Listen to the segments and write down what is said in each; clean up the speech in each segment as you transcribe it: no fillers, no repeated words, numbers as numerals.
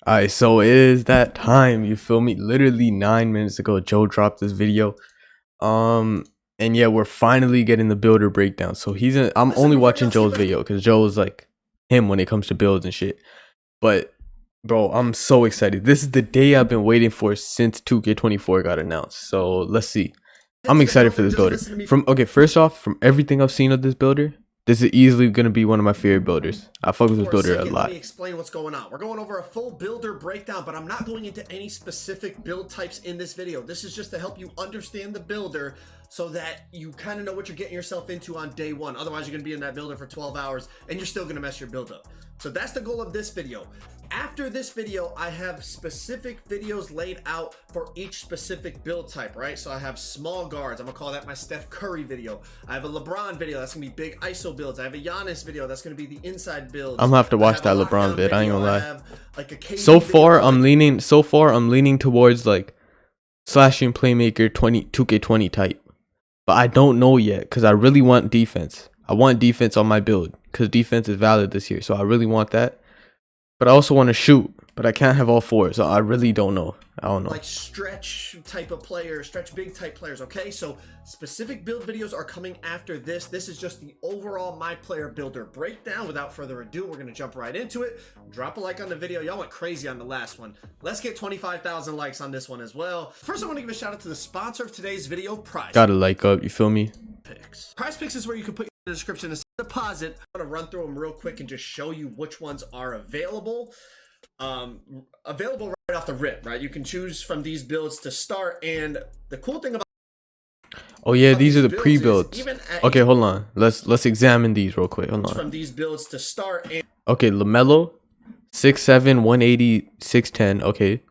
Alright, so it is that time. You feel me? Literally 9 minutes ago, Joe dropped this video. Um, and yeah, we're finally getting the builder breakdown. So I'm only watching Joe's video because Joe is like him when it comes to builds and shit. But bro, I'm so excited. This is the day I've been waiting for since 2K24 got announced. So let's see. I'm excited for this builder. First off, from everything I've seen of this builder, this is easily gonna be one of my favorite builders. I fuck with this builder a lot. Let me explain what's going on. We're going over a full builder breakdown, but I'm not going into any specific build types in this video. This is just to help you understand the builder so that you kind of know what you're getting yourself into on day one. Otherwise, you're gonna be in that builder for 12 hours and you're still gonna mess your build up. So that's the goal of this video. After this video, I have specific videos laid out for each specific build type, right? So I have small guards. I'm gonna call that my Steph Curry video. I have a LeBron video. That's gonna be big ISO builds. I have a Giannis video. That's gonna be the inside builds. I'm gonna have to watch that LeBron vid. I ain't gonna lie. So far, I'm leaning towards like slashing playmaker 2K20 type, but I don't know yet because I really want defense. I want defense on my build because defense is valid this year, so I really want that. But I also want to shoot, but I can't have all four, so I really don't know. I don't know. Like stretch type of players, stretch big type players, okay? So specific build videos are coming after this. This is just the overall My Player Builder breakdown. Without further ado, we're going to jump right into it. Drop a like on the video. Y'all went crazy on the last one. Let's get 25,000 likes on this one as well. First, I want to give a shout out to the sponsor of today's video, Prize. Gotta like up, you feel me? Prize Picks is where you can put the description is deposit. I'm gonna run through them real quick and just show you which ones are available. Available right off the rip, right? You can choose from these builds to start, and the cool thing about these are the pre-builds. Okay, hold on. Let's examine these real quick. Hold on. From these builds to start, and okay, LaMelo, 6'7", 180, 6'10". Okay,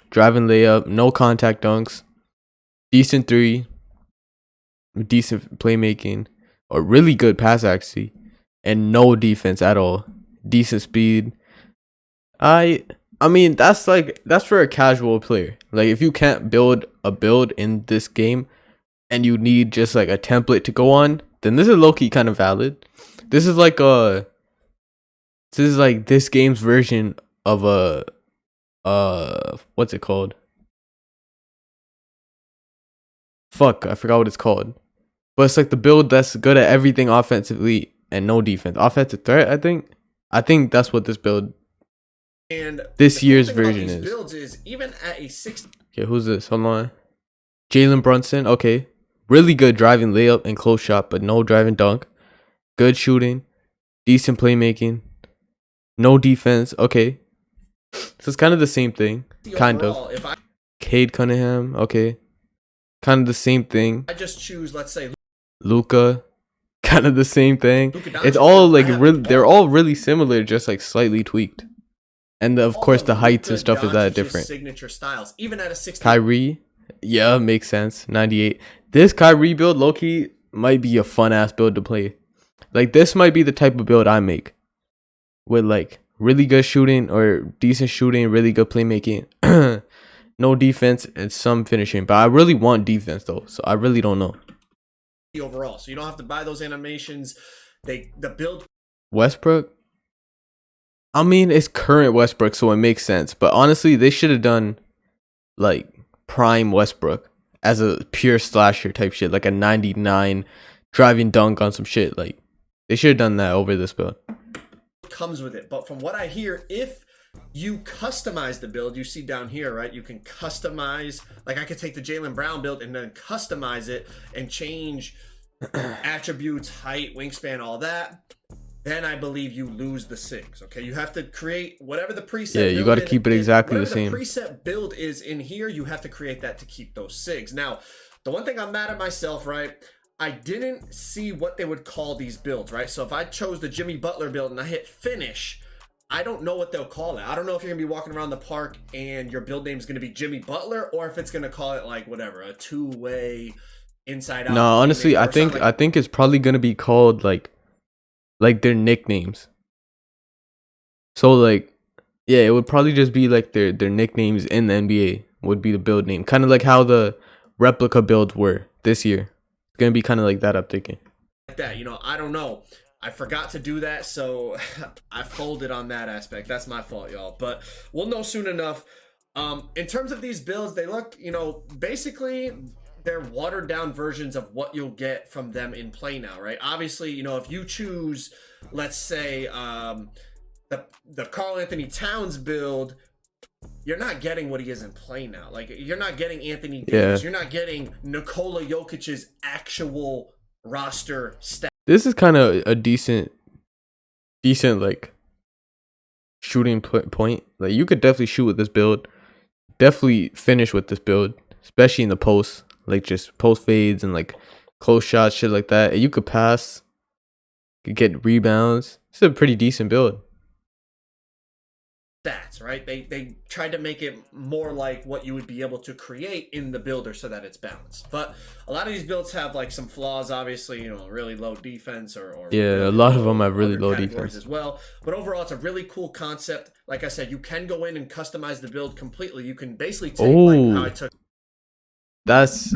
driving layup, no contact dunks, decent three, decent playmaking. A really good pass accuracy and no defense at all. Decent speed. I mean that's for a casual player. Like if you can't build a build in this game and you need just like a template to go on, then this is low-key kind of valid. This is like this game's version of what's it called? Fuck, I forgot what it's called. But it's like the build that's good at everything offensively and no defense. Offensive threat, I think. I think that's what this build and this year's version is. Builds is even at a 6. Okay, who's this? Hold on. Jalen Brunson. Okay. Really good driving layup and close shot, but no driving dunk. Good shooting. Decent playmaking. No defense. Okay. So it's kind of the same thing. Kind of. Cade Cunningham. Okay. Kind of the same thing. I just choose, let's say, Luka, kind of the same thing. It's all like they're all really similar, just like slightly tweaked. And of course the heights and stuff is that different. Signature styles, even at a 60. Kyrie, yeah, makes sense. 98. This Kyrie build, low-key, might be a fun ass build to play. Like this might be the type of build I make, with like really good shooting or decent shooting, really good playmaking, no defense and some finishing. But I really want defense though, so I really don't know. Overall, so you don't have to buy those animations. The build Westbrook, I mean it's current Westbrook, so it makes sense, but honestly they should have done like prime Westbrook as a pure slasher type shit, like a 99 driving dunk on some shit. Like they should have done that over this build. Comes with it, but from what I hear, if you customize the build, you see down here, right? You can customize, like I could take the Jaylen Brown build and then customize it and change attributes, height, wingspan, all that. Then I believe you lose the SIGs. Okay, you have to create whatever the preset. Yeah, you got to keep it exactly the same. The preset build is in here. You have to create that to keep those SIGs. Now, the one thing I'm mad at myself, right? I didn't see what they would call these builds, right? So if I chose the Jimmy Butler build and I hit finish, I don't know what they'll call it. I don't know if you're gonna be walking around the park and your build name is gonna be Jimmy Butler, or if it's gonna call it like whatever, a two-way inside out. No, honestly, I think it's probably gonna be called like their nicknames. So like, yeah, it would probably just be like their nicknames in the NBA would be the build name, kind of like how the replica builds were this year. It's gonna be kind of like that, I'm thinking. Like that, I don't know. I forgot to do that, so I folded on that aspect. That's my fault, y'all. But we'll know soon enough. In terms of these builds, they look, you know, basically they're watered down versions of what you'll get from them in play now, right? Obviously, you know, if you choose, let's say, the Karl Anthony Towns build, you're not getting what he is in play now. Like, you're not getting Anthony Davis. You're not getting Nikola Jokic's actual roster stats. This is kind of a decent like shooting point. Like, you could definitely shoot with this build. Definitely finish with this build, especially in the post, like just post fades and like close shots, shit like that. And you could pass, you could get rebounds. It's a pretty decent build. Stats, right? They tried to make it more like what you would be able to create in the builder so that it's balanced. But a lot of these builds have like some flaws, obviously, you know, really low defense or yeah, really a lot of them have really low defense as well. But overall, it's a really cool concept. Like I said, you can go in and customize the build completely. You can basically take like how I took. That's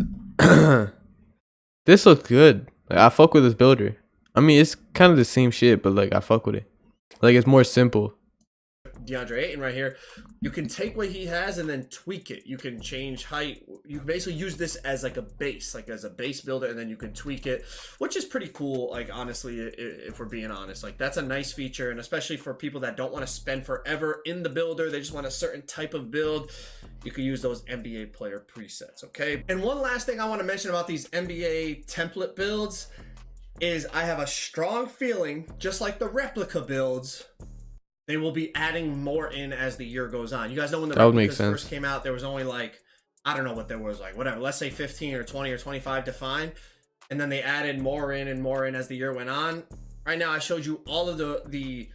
this looks good. Like, I fuck with this builder. I mean, it's kind of the same shit, but like I fuck with it. Like, it's more simple. DeAndre Ayton right here, you can take what he has and then tweak it. You can change height. You can basically use this as like a base, like as a base builder, and then you can tweak it, which is pretty cool. Like, honestly, if we're being honest, like that's a nice feature, and especially for people that don't want to spend forever in the builder, they just want a certain type of build, you can use those NBA player presets, okay? And one last thing I want to mention about these NBA template builds is I have a strong feeling, just like the replica builds, they will be adding more in as the year goes on. You guys know when the replicas first came out, there was only like, I don't know what there was, like whatever, let's say 15 or 20 or 25 defined. And then they added more in and more in as the year went on. Right now, I showed you all of the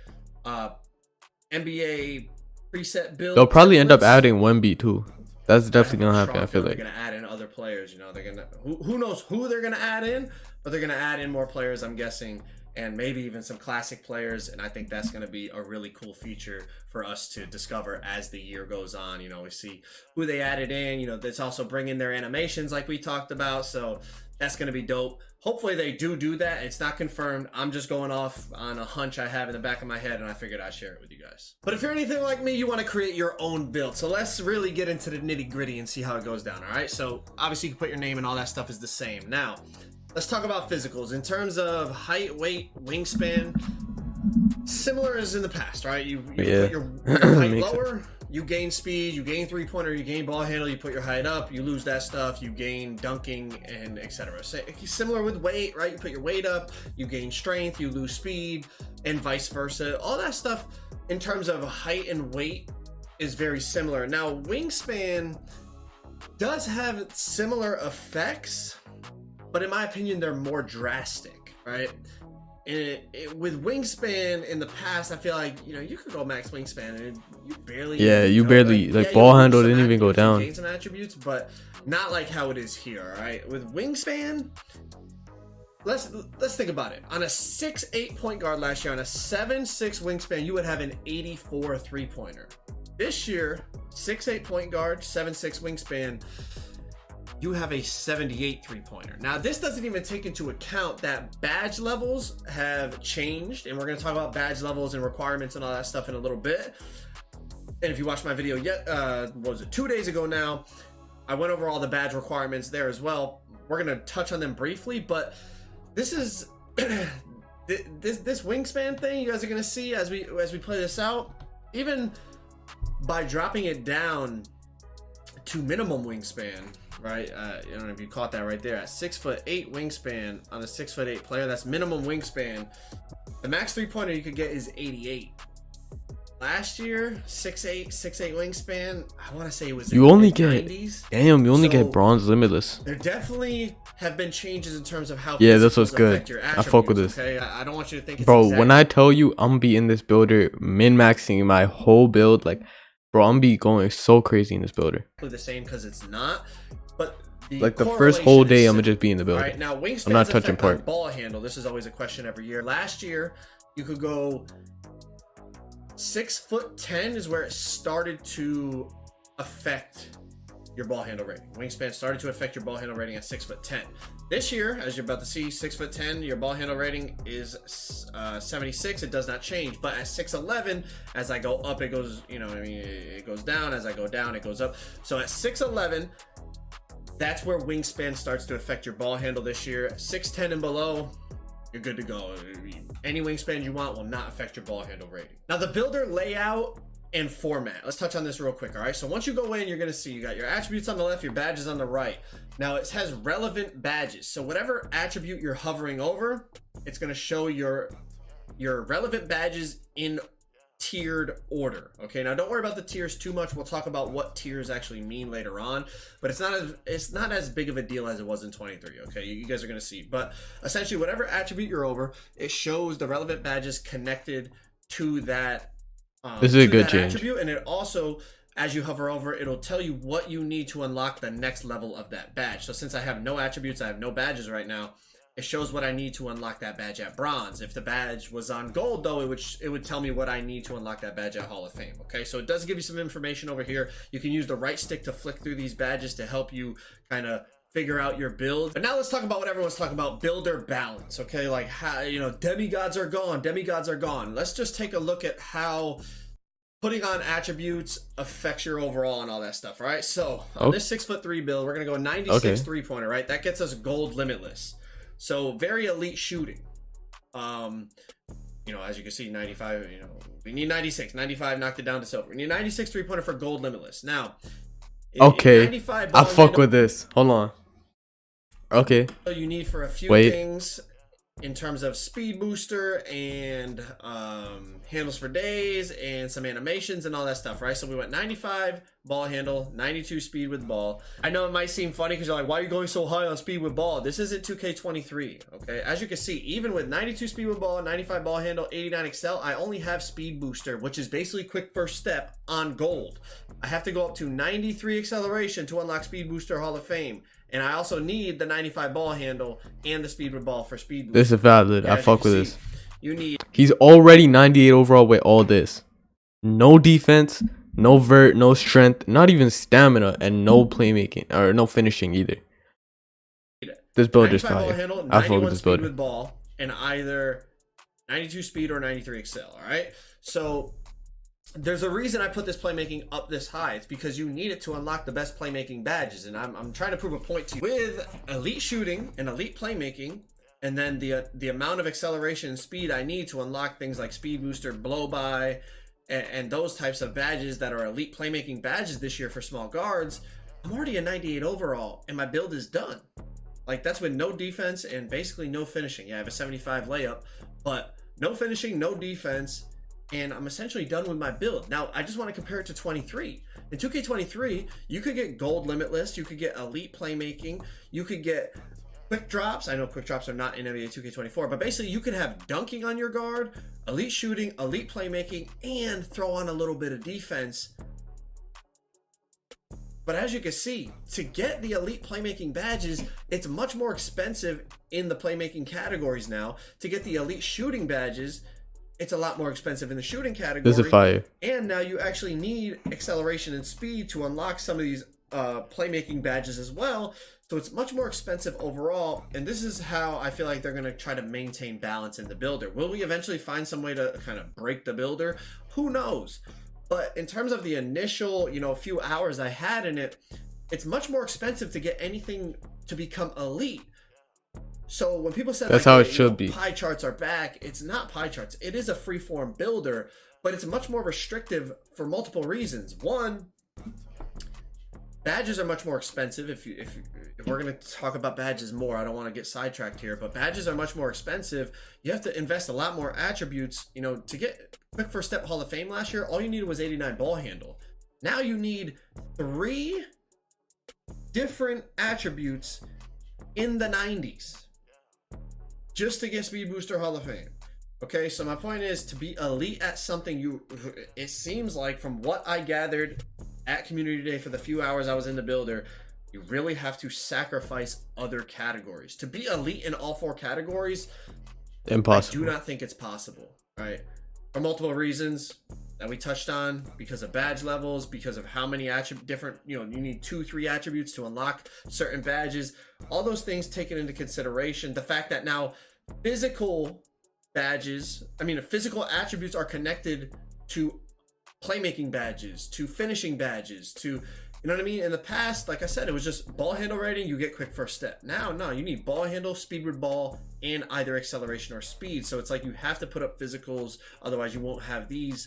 NBA preset builds. They'll probably end up adding Wemby too. That's definitely gonna happen. I feel like they're gonna add in other players. You know, they're gonna who knows who they're gonna add in, but they're gonna add in more players, I'm guessing, and maybe even some classic players. And I think that's going to be a really cool feature for us to discover as the year goes on. You know, we see who they added in, you know, that's also bringing their animations like we talked about. So that's going to be dope. Hopefully they do that. It's not confirmed. I'm just going off on a hunch I have in the back of my head, and I figured I'd share it with you guys. But if you're anything like me, you want to create your own build. So let's really get into the nitty gritty and see how it goes down. All right. So obviously you can put your name and all that stuff is the same. Now, let's talk about physicals. In terms of height, weight, wingspan, similar as in the past, right? You put your height lower, you gain speed, you gain three-pointer, you gain ball handle, you put your height up, you lose that stuff, you gain dunking, and etc. So, similar with weight, right? You put your weight up, you gain strength, you lose speed, and vice versa. All that stuff in terms of height and weight is very similar. Now, wingspan does have similar effects, but in my opinion, they're more drastic, right? And with wingspan in the past, I feel like, you know, you could go max wingspan and you barely, ball handle didn't even go down. Gain some attributes, but not like how it is here, right? With wingspan, let's think about it. On a 6'8" point guard last year, on a 7'6" wingspan, you would have an 84 three-pointer. This year, 6'8" point guard, 7'6" wingspan, you have a 78 three-pointer. Now, this doesn't even take into account that badge levels have changed, and we're going to talk about badge levels and requirements and all that stuff in a little bit. And if you watched my video what was it, 2 days ago now, I went over all the badge requirements there as well. We're going to touch on them briefly, but this is this wingspan thing you guys are going to see as we play this out. Even by dropping it down to minimum wingspan, right? I don't know if you caught that right there. At 6'8" wingspan on a 6'8" player, that's minimum wingspan. The max three-pointer you could get is 88. Last year, 6'8" wingspan, I want to say it was you only get 90s. Damn, you only get bronze limitless. There definitely have been changes in terms of how this was good. I fuck with this. Okay, I don't want you to think it's bro. When I tell you I'm be in this builder min-maxing my whole build, like, bro, I'm be going so crazy in this builder. The same, because it's not. But like the first whole day, I'm gonna just be in the building. Right now, wingspan's I'm not touching part. Ball handle. This is always a question every year. Last year, you could go 6'10" is where it started to affect your ball handle rating. Wingspan started to affect your ball handle rating at 6'10". This year, as you're about to see, 6'10", your ball handle rating is 76. It does not change. But at 6'11", as I go up, it goes, you know, I mean, it goes down. As I go down, it goes up. So at 6'11", that's where wingspan starts to affect your ball handle this year. 6'10" and below, you're good to go. Any wingspan you want will not affect your ball handle rating. Now, the builder layout and format. Let's touch on this real quick, all right? So once you go in, you're gonna see you got your attributes on the left, your badges on the right. Now it has relevant badges. So whatever attribute you're hovering over, it's gonna show your relevant badges in tiered order. Okay, now don't worry about the tiers too much. We'll talk about what tiers actually mean later on, but it's not as big of a deal as it was in 23. Okay, you guys are gonna see. But essentially, whatever attribute you're over, it shows the relevant badges connected to that. This is a good change. Attribute, and it also, as you hover over, it'll tell you what you need to unlock the next level of that badge. So since I have no attributes, I have no badges right now, it shows what I need to unlock that badge at bronze. If the badge was on gold, though, it would tell me what I need to unlock that badge at Hall of Fame. Okay, so it does give you some information over here. You can use the right stick to flick through these badges to help you kind of figure out your build. But now let's talk about what everyone's talking about, builder balance. Okay, like how, you know, demigods are gone. Let's just take a look at how putting on attributes affects your overall and all that stuff. All right, so on this 6'3" build, we're gonna go 96 3-pointer, right? That gets us gold limitless. So very elite shooting. You know, as you can see, 95, you know, we need 96. 95 knocked it down to silver. We need 96 3-pointer for gold limitless. Now, okay, I fuck with this. Hold on. Okay. So you need for a few things in terms of speed booster and handles for days and some animations and all that stuff, right? So we went 95 ball handle, 92 speed with ball. I know it might seem funny because you're like, why are you going so high on speed with ball? This isn't 2K23, okay? As you can see, even with 92 speed with ball, 95 ball handle, 89 excel, I only have speed booster, which is basically quick first step on gold. I have to go up to 93 acceleration to unlock speed booster Hall of Fame. And I also need the 95 ball handle and the speed with ball for speed booster. This is valid. I fuck with this. You need. He's already 98 overall with all this. No defense, no vert, no strength, not even stamina, and no playmaking or no finishing either. This build is fire. Handle, I fuck with this build. With ball and either 92 speed or 93 excel. All right. So there's a reason I put this playmaking up this high. It's because you need it to unlock the best playmaking badges, and I'm trying to prove a point to you. With elite shooting and elite playmaking, and then the amount of acceleration and speed I need to unlock things like speed booster, blow by, and those types of badges that are elite playmaking badges this year for small guards, I'm already a 98 overall, and my build is done. Like, that's with no defense and basically no finishing. Yeah, I have a 75 layup, but no finishing, no defense, and I'm essentially done with my build. Now, I just want to compare it to 23. In 2K23, you could get gold limitless, you could get elite playmaking, you could get quick drops. I know quick drops are not in NBA 2K24, but basically you could have dunking on your guard, elite shooting, elite playmaking, and throw on a little bit of defense. But as you can see, to get the elite playmaking badges, it's much more expensive in the playmaking categories now. To get the elite shooting badges, it's a lot more expensive in the shooting category. This is fire. And now you actually need acceleration and speed to unlock some of these playmaking badges as well. So it's much more expensive overall. And this is how I feel like they're going to try to maintain balance in the builder. Will we eventually find some way to kind of break the builder? Who knows? But in terms of the initial, you know, few hours I had in it, it's much more expensive to get anything to become elite. So when people said that's like, how it should be, pie charts are back, it's not pie charts. It is a freeform builder, but it's much more restrictive for multiple reasons. One, badges are much more expensive. If we're going to talk about badges more, I don't want to get sidetracked here, but badges are much more expensive. You have to invest a lot more attributes. You know, to get quick first step Hall of Fame last year, all you needed was 89 ball handle. Now you need 3 different attributes in the 90s just to get speed booster Hall of Fame. Okay, so my point is, to be elite at something, it seems like from what I gathered at Community Day for the few hours I was in the builder, you really have to sacrifice other categories. To be elite in all 4 categories, impossible. I do not think it's possible, right? for multiple reasons that we touched on, because of badge levels, because of how many different, you need 2-3 attributes to unlock certain badges, all those things taken into consideration. The fact that now physical attributes are connected to playmaking badges, to finishing badges, to, you know what I mean? In the past, like I said, it was just ball handle rating, you get quick first step. Now, no, you need ball handle, speed with ball, and either acceleration or speed. So it's like you have to put up physicals, otherwise you won't have these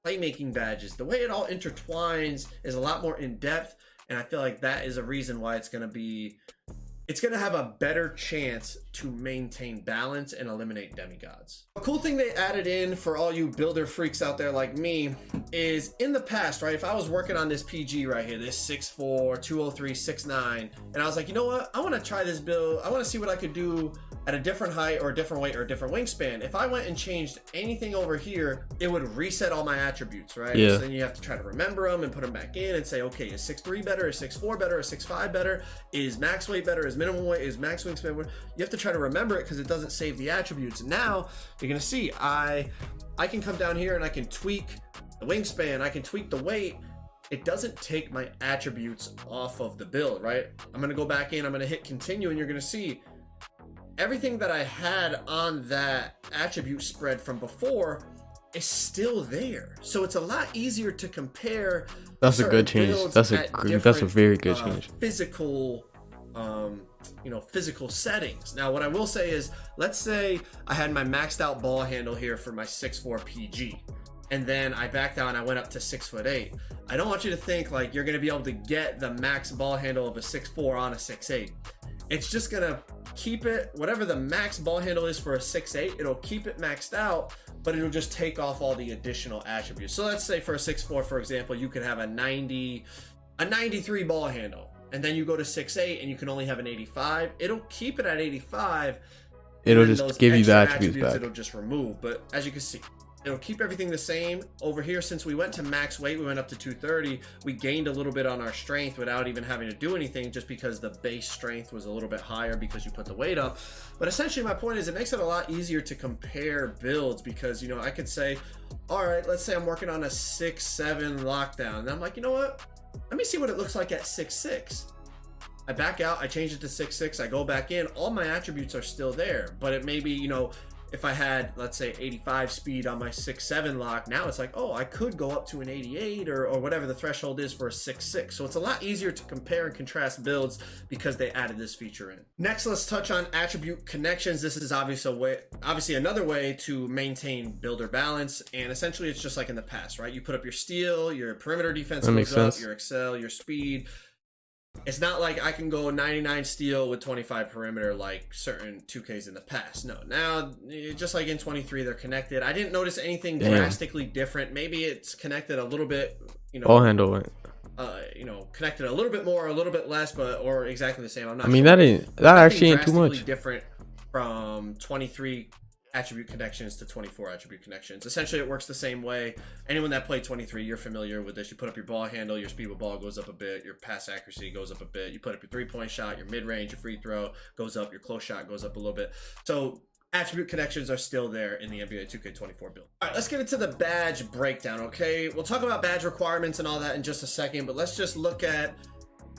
playmaking badges. The way it all intertwines is a lot more in depth, and I feel like that is a reason why it's going to have a better chance to maintain balance and eliminate demigods. A cool thing they added in for all you builder freaks out there like me is, in the past, right, if I was working on this PG right here, this 6'4", 203, 6'9", and I was like, you know what, I want to try this build, I want to see what I could do at a different height or a different weight or a different wingspan. If I went and changed anything over here, it would reset all my attributes, right? Yeah. So then you have to try to remember them and put them back in and say, okay, is 6'3" better? Is 6'4" better? Is 6'5" better? Is max weight better? Is minimum weight? Is max wingspan better? You have to try to remember it because it doesn't save the attributes. Now you're gonna see I can come down here and I can tweak the wingspan, I can tweak the weight. It doesn't take my attributes off of the build, right? I'm gonna go back in, I'm gonna hit continue, and you're gonna see everything that I had on that attribute spread from before is still there. So it's a lot easier to compare. That's a good change. That's a very good change. Physical physical settings. Now, what I will say is, let's say I had my maxed out ball handle here for my 6'4" PG, and then I backed down, I went up to 6'8". I don't want you to think like you're going to be able to get the max ball handle of a 6'4" on a 6'8". It's just going to keep it, whatever the max ball handle is for a 6'8", it'll keep it maxed out, but it'll just take off all the additional attributes. So let's say for a 6'4", for example, you could have a 93 ball handle, and then you go to 6'8" and you can only have an 85. It'll keep it at 85. It'll just give you the attributes back. It'll just remove, but as you can see, it'll keep everything the same. Over here, since we went to max weight, we went up to 230, we gained a little bit on our strength without even having to do anything, just because the base strength was a little bit higher because you put the weight up. But essentially my point is, it makes it a lot easier to compare builds, because I could say, all right, let's say I'm working on a 6'7" lockdown, and I'm like, you know what, let me see what it looks like at 6'6". I back out, I change it to 6'6", I go back in, all my attributes are still there, but it may be, if I had, let's say, 85 speed on my 6'7" lock, now it's like, oh, I could go up to an 88 or whatever the threshold is for a 6'6". So it's a lot easier to compare and contrast builds because they added this feature in. Next, let's touch on attribute connections. This is obviously another way to maintain builder balance, and essentially it's just like in the past, right? You put up your steal, your perimeter defense goes up, your excel, your speed. It's not like I can go 99 steal with 25 perimeter like certain 2Ks in the past. No, now, just like in 23, they're connected. I didn't notice anything drastically different. Maybe it's connected a little bit, Ball handle it. Connected a little bit more, a little bit less, or exactly the same. I'm not I mean, sure. that actually ain't too much. Different from 23 attribute connections to 24 attribute connections. Essentially, it works the same way. Anyone that played 23, you're familiar with this. You put up your ball handle, your speed with ball goes up a bit, your pass accuracy goes up a bit. You put up your three-point shot, your mid-range, your free throw goes up, your close shot goes up a little bit. So attribute connections are still there in the NBA 2K24 build. All right, let's get into the badge breakdown, okay? We'll talk about badge requirements and all that in just a second, but let's just look at,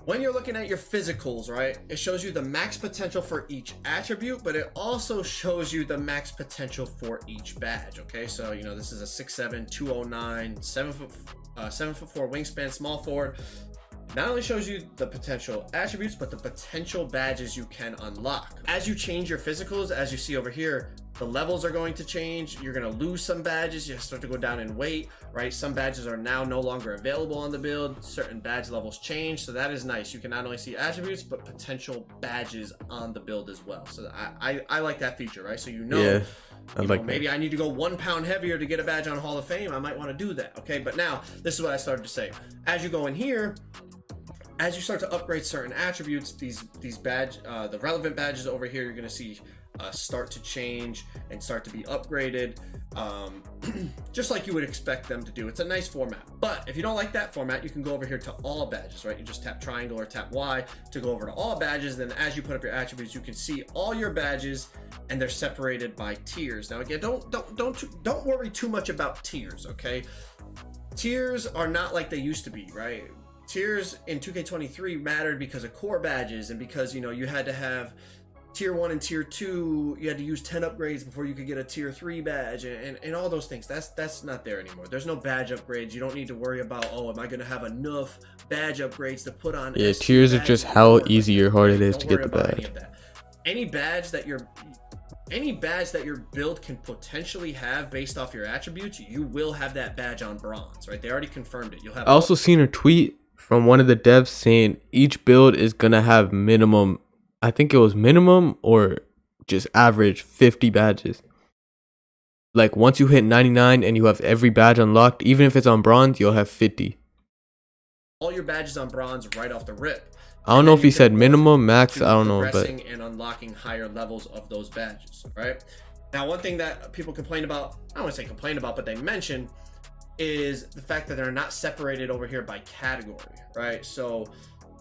when you're looking at your physicals, right, it shows you the max potential for each attribute, but it also shows you the max potential for each badge, okay? So, this is a 6'7", 209, 7'4" wingspan, small forward. Not only shows you the potential attributes, but the potential badges you can unlock. As you change your physicals, as you see over here, the levels are going to change. You're going to lose some badges. You start to go down in weight, right? Some badges are now no longer available on the build. Certain badge levels change. So that is nice. You can not only see attributes, but potential badges on the build as well. So I like that feature, right? So yeah, maybe I need to go 1 pound heavier to get a badge on Hall of Fame. I might want to do that, okay? But now, this is what I started to say. As you go in here, as you start to upgrade certain attributes, these badge, the relevant badges over here, you're going to see start to change and start to be upgraded, just like you would expect them to do. It's a nice format. But if you don't like that format, you can go over here to all badges, right? You just tap triangle or tap Y to go over to all badges. Then as you put up your attributes, you can see all your badges, and they're separated by tiers. Now again, don't worry too much about tiers, okay? Tiers are not like they used to be, right? Tiers in 2K23 mattered because of core badges and because, you know, you had to have tier 1 and tier 2, you had to use 10 upgrades before you could get a tier 3 badge and all those things. That's not there anymore. There's no badge upgrades. You don't need to worry about, oh, am I going to have enough badge upgrades to put on? Yeah, tiers are just how easy or hard it is to get the badge. Any badge that your build can potentially have based off your attributes, you will have that badge on bronze, right? They already confirmed it. You'll have. I also seen a tweet from one of the devs saying each build is gonna have minimum, I think it was minimum or just average 50 badges. Like once you hit 99 and you have every badge unlocked, even if it's on bronze, you'll have 50. All your badges on bronze right off the rip. I don't know if he said minimum, max, I don't know, but and unlocking higher levels of those badges, right? Now, one thing that people complain about, I don't want to say complain about, but they mention, is the fact that they're not separated over here by category, right? So,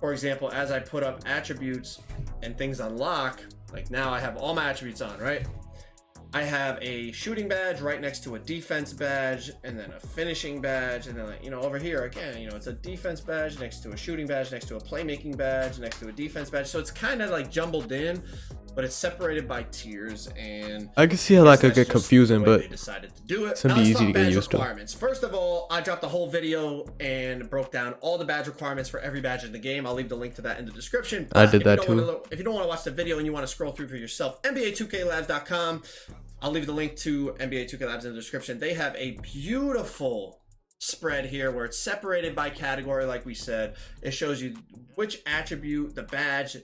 for example, as I put up attributes and things unlock, like now I have all my attributes on, right? I have a shooting badge right next to a defense badge, and then a finishing badge, and then, you know, over here again, you know, it's a defense badge next to a shooting badge, next to a playmaking badge, next to a defense badge. So it's kind of like jumbled in, but it's separated by tiers. And I can see how that could get confusing, but they decided to do it. It's gonna be easy to get used to. First of all, I dropped the whole video and broke down all the badge requirements for every badge in the game. I'll leave the link to that in the description. I did that too. If you don't want to watch the video and you want to scroll through for yourself, NBA2KLabs.com. I'll leave the link to NBA 2K Labs in the description. They have a beautiful spread here where it's separated by category, like we said. It shows you which attribute, the badge,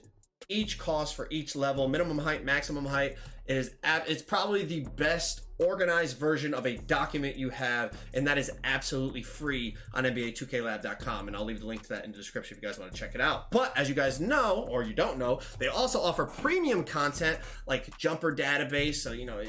each cost for each level, minimum height, maximum height. It's probably the best organized version of a document you have, and that is absolutely free on NBA2KLab.com, and I'll leave the link to that in the description if you guys want to check it out. But as you guys know, or you don't know, they also offer premium content like jumper database. So, you know,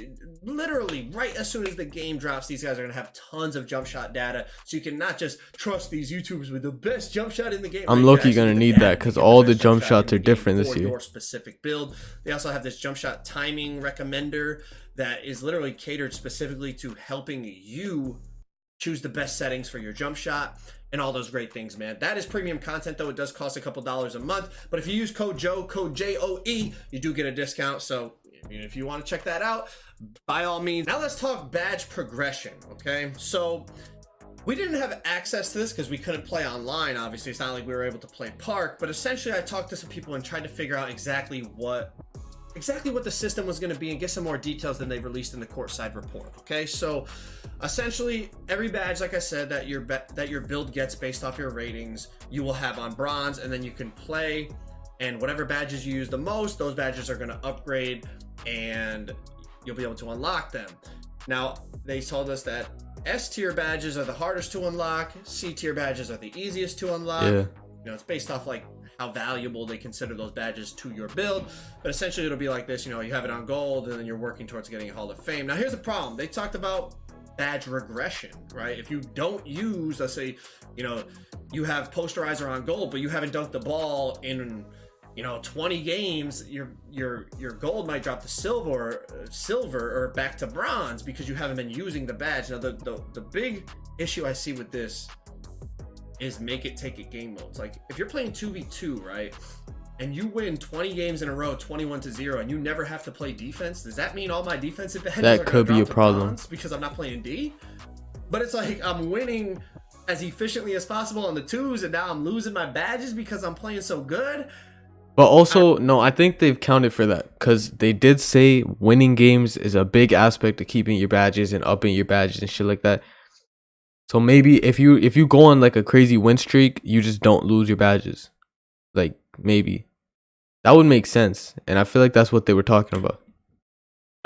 literally right as soon as the game drops, these guys are going to have tons of jump shot data, so you can not just trust these YouTubers with the best jump shot in the game. I'm low-key going to need that because all the jump shots are different this year. Your specific build. They also have this jump shot timing recommender that is literally catered specifically to helping you choose the best settings for your jump shot and all those great things, man. That is premium content, though. It does cost a couple dollars a month, but if you use code Joe, code JOE, you do get a discount. So if you want to check that out, by all means. Now let's talk badge progression, okay? So we didn't have access to this because we couldn't play online. Obviously, it's not like we were able to play Park, but essentially I talked to some people and tried to figure out exactly what the system was going to be and get some more details than they released in the courtside report. Okay, so essentially every badge, like I said, that your build gets based off your ratings, you will have on bronze, and then you can play, and whatever badges you use the most, those badges are going to upgrade and you'll be able to unlock them. Now, they told us that S tier badges are the hardest to unlock, C tier badges are the easiest to unlock. Yeah. You know, it's based off like how valuable they consider those badges to your build, but essentially it'll be like this. You know, you have it on gold and then you're working towards getting a Hall of Fame. Now here's the problem. They talked about badge regression, right? If you don't use, let's say, you know, you have posterizer on gold, but you haven't dunked the ball in, you know, 20 games, your gold might drop to silver or back to bronze because you haven't been using the badge. Now the big issue I see with this is make it take it game modes. Like if you're playing 2v2, right, and you win 20 games in a row 21-0 and you never have to play defense, does that mean all my defensive badges that are could be a problem because I'm not playing D? But it's like I'm winning as efficiently as possible on the twos and now I'm losing my badges because I'm playing so good. But also, no, I think they've counted for that because they did say winning games is a big aspect of keeping your badges and upping your badges and shit like that. So maybe if you go on like a crazy win streak, you just don't lose your badges. Like maybe that would make sense, and I feel like that's what they were talking about.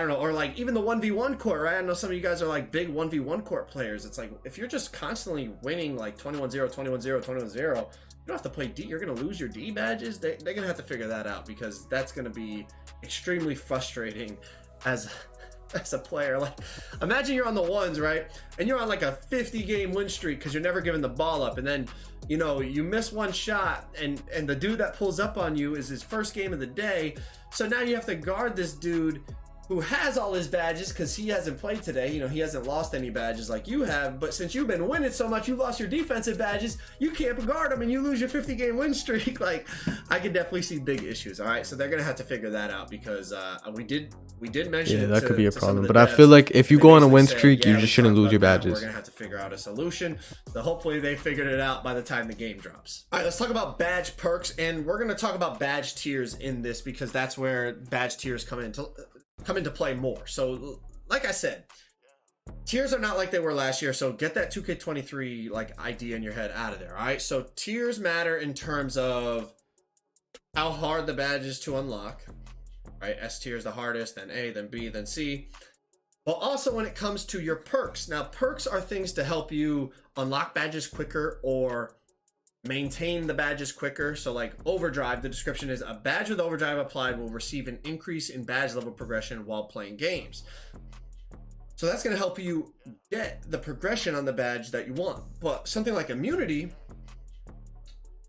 I don't know, or like even the 1v1 court, right? I know some of you guys are like big 1v1 court players. It's like if you're just constantly winning like 21-0, 21-0, 21-0, you don't have to play D. You're going to lose your D badges. They're going to have to figure that out, because that's going to be extremely frustrating as a player. Like, imagine you're on the ones, right? And you're on like a 50 game win streak because you're never giving the ball up. And then, you know, you miss one shot and the dude that pulls up on you is his first game of the day. So now you have to guard this dude who has all his badges because he hasn't played today. You know, he hasn't lost any badges like you have, but since you've been winning so much, you lost your defensive badges, you can't guard him and you lose your 50 game win streak. Like, I could definitely see big issues. All right, so they're gonna have to figure that out, because we did mention that could be a problem, but devs. I feel like if you go on a win Said, streak, yeah, you just shouldn't lose your we're badges. gonna have to figure out a solution. So hopefully they figured it out by the time the game drops. All right, let's talk about badge perks, and we're gonna talk about badge tiers in this, because that's where badge tiers come into play more. So like I said, tiers are not like they were last year, so get that 2K23 like idea in your head out of there. All right, so tiers matter in terms of how hard the badge is to unlock, right? S tier is the hardest, then A, then B, then C. But also when it comes to your perks. Now, perks are things to help you unlock badges quicker or maintain the badges quicker. So like overdrive, the description is a badge with overdrive applied will receive an increase in badge level progression while playing games. So that's going to help you get the progression on the badge that you want. But something like immunity,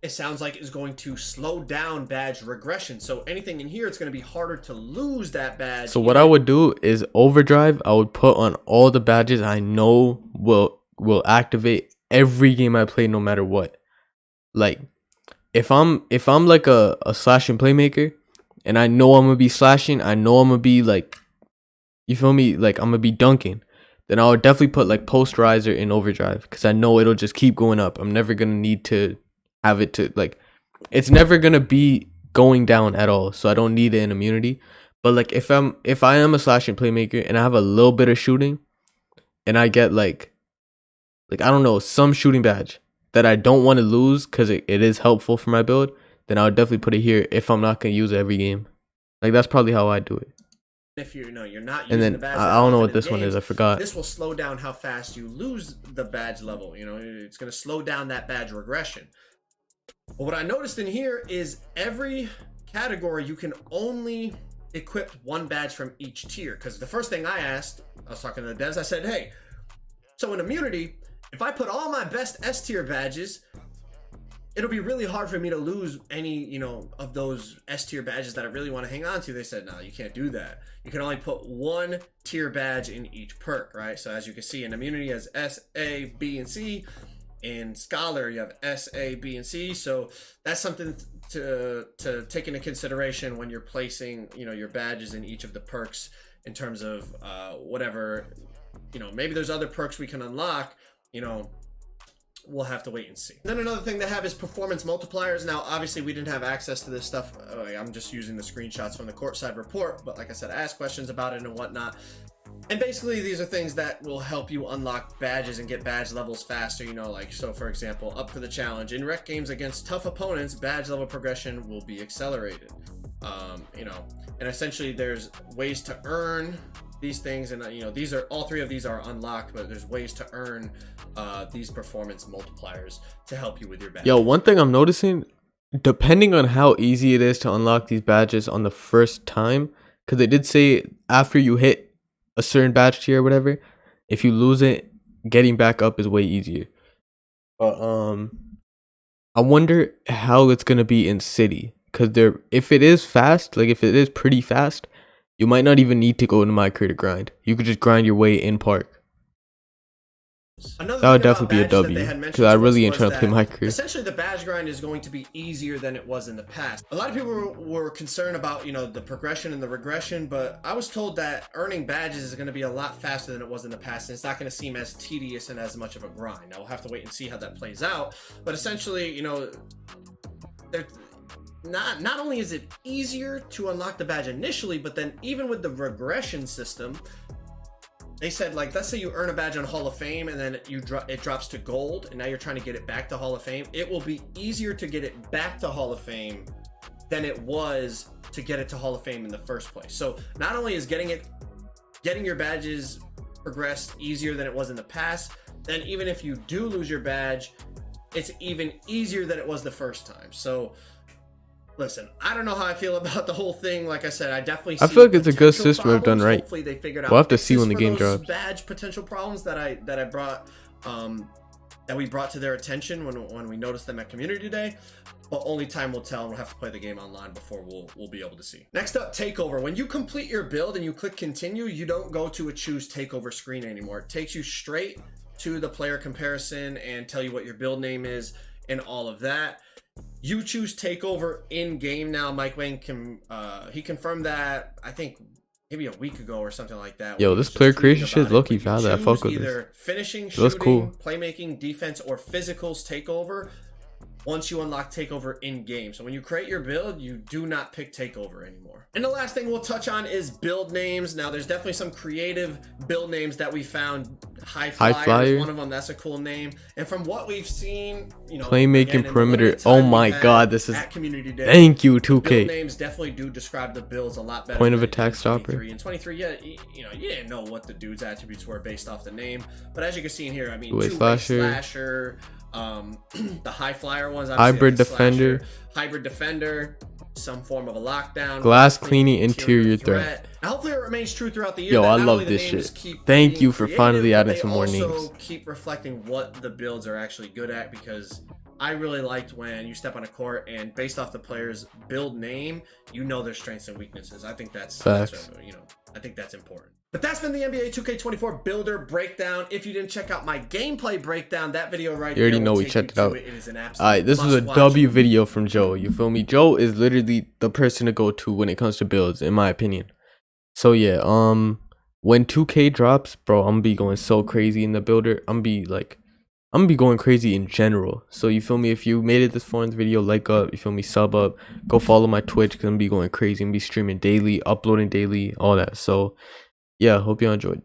it sounds like is going to slow down badge regression. So anything in here, it's going to be harder to lose that badge. So what I would do is overdrive, I would put on all the badges I know will activate every game I play, no matter what. Like, if I'm like a slashing playmaker and I know I'm gonna be slashing, I know I'm gonna be like, you feel me, like I'm gonna be dunking, then I would definitely put like posterizer in overdrive, because I know it'll just keep going up. I'm never gonna need to have it to, like, it's never gonna be going down at all, so I don't need it in immunity. But like if I am a slashing playmaker and I have a little bit of shooting and I get like I don't know, some shooting badge that I don't want to lose because it is helpful for my build, then I would definitely put it here if I'm not going to use it every game. Like, that's probably how I do it. If you're not using and then the badge, I don't know what this one is. I forgot. This will slow down how fast you lose the badge level. You know, it's going to slow down that badge regression. But what I noticed in here is every category you can only equip one badge from each tier. Because the first thing I was talking to the devs, I said, hey, so in immunity, if I put all my best S tier badges, it'll be really hard for me to lose any, you know, of those S tier badges that I really want to hang on to. They said, no, you can't do that. You can only put one tier badge in each perk, right? So as you can see, in immunity has S, A, B, and C. In Scholar, you have S, A, B, and C. So that's something to take into consideration when you're placing, you know, your badges in each of the perks, in terms of whatever, you know, maybe there's other perks we can unlock. You know, we'll have to wait and see. Then another thing they have is performance multipliers. Now, obviously, we didn't have access to this stuff. I'm just using the screenshots from the courtside report. But like I said, I asked questions about it and whatnot. And basically, these are things that will help you unlock badges and get badge levels faster. You know, like, so for example, up for the challenge. In rec games against tough opponents, badge level progression will be accelerated. You know, and essentially there's ways to earn these things, and you know, these are all three of these are unlocked, but there's ways to earn these performance multipliers to help you with your badge. Yo, one thing I'm noticing, depending on how easy it is to unlock these badges on the first time, because they did say after you hit a certain badge tier or whatever, if you lose it, getting back up is way easier. But I wonder how it's gonna be in city, because if it is fast, like if it is pretty fast, you might not even need to go into my career to grind. You could just grind your way in park. That would definitely be a W, because I really ain't trying to play my career. Essentially, the badge grind is going to be easier than it was in the past. A lot of people were concerned about, you know, the progression and the regression, but I was told that earning badges is going to be a lot faster than it was in the past, and it's not going to seem as tedious and as much of a grind. Now, we'll have to wait and see how that plays out, but essentially, you know, not only is it easier to unlock the badge initially, but then even with the regression system, they said, like, let's say you earn a badge on Hall of Fame and then it drops to gold, and now you're trying to get it back to Hall of Fame. It will be easier to get it back to Hall of Fame than it was to get it to Hall of Fame in the first place. So not only is getting it getting your badges progressed easier than it was in the past. Then even if you do lose your badge, it's even easier than it was the first time. So listen, I don't know how I feel about the whole thing. Like I said, I definitely see feel like it's a good potential system they've done problems. right. Hopefully they figured out We'll have to see fixes when the for game those drops. badge potential problems that I brought that we brought to their attention when we noticed them at Community Day. But only time will tell, and we'll have to play the game online before we'll be able to see. Next up, Takeover. When you complete your build and you click continue, you don't go to a choose Takeover screen anymore. It takes you straight to the player comparison and tell you what your build name is and all of that. You choose Takeover in game now. Mike Wang he confirmed that, I think maybe a week ago or something like that. Yo, this player creation shit is low-key valid. I fuck with this. Either finishing, So that's shooting, cool. playmaking, defense, or physicals Takeover once you unlock Takeover in game. So when you create your build, you do not pick Takeover anymore. And the last thing we'll touch on is build names. Now there's definitely some creative build names that we found. High Flyer is one of them. That's a cool name. And from what we've seen, you know, Playmaking again, in the perimeter. limited Oh time my we've had god, this is at Community Day, thank you, build 2K. names definitely do describe the builds a lot better. Point of than attack in stopper. 23. In 23, yeah, you know, you didn't know what the dude's attributes were based off the name. But as you can see in here, I mean, Two-way two-way slasher. slasher, the High Flyer ones, obviously, Hybrid like a slasher, defender. hybrid defender, some form of a lockdown, Glass cleaning interior threat. And hopefully it remains true throughout the year. Yo, that I not love only the this names shit. keep Thank being you for finally creative, but adding they some more also names. keep reflecting what the builds are actually good at, because I really liked when you step on a court and based off the player's build name, you know their strengths and weaknesses. I think that's you know, I think that's important. But that's been the NBA 2K24 Builder Breakdown. If you didn't check out my gameplay breakdown, that video right You already here know will we take checked you it to out. It is an absolute Alright, this was a must-watch. W video from Joe. You feel me? Joe is literally the person to go to when it comes to builds, in my opinion. So yeah, when 2K drops, bro, I'm gonna be going so crazy in the builder. I'm gonna be going crazy in general. So you feel me? If you made it this far in the video, like up, you feel me, sub up, go follow my Twitch, because I'm gonna be going crazy. I'm gonna be streaming daily, uploading daily, all that. So yeah, hope you enjoyed.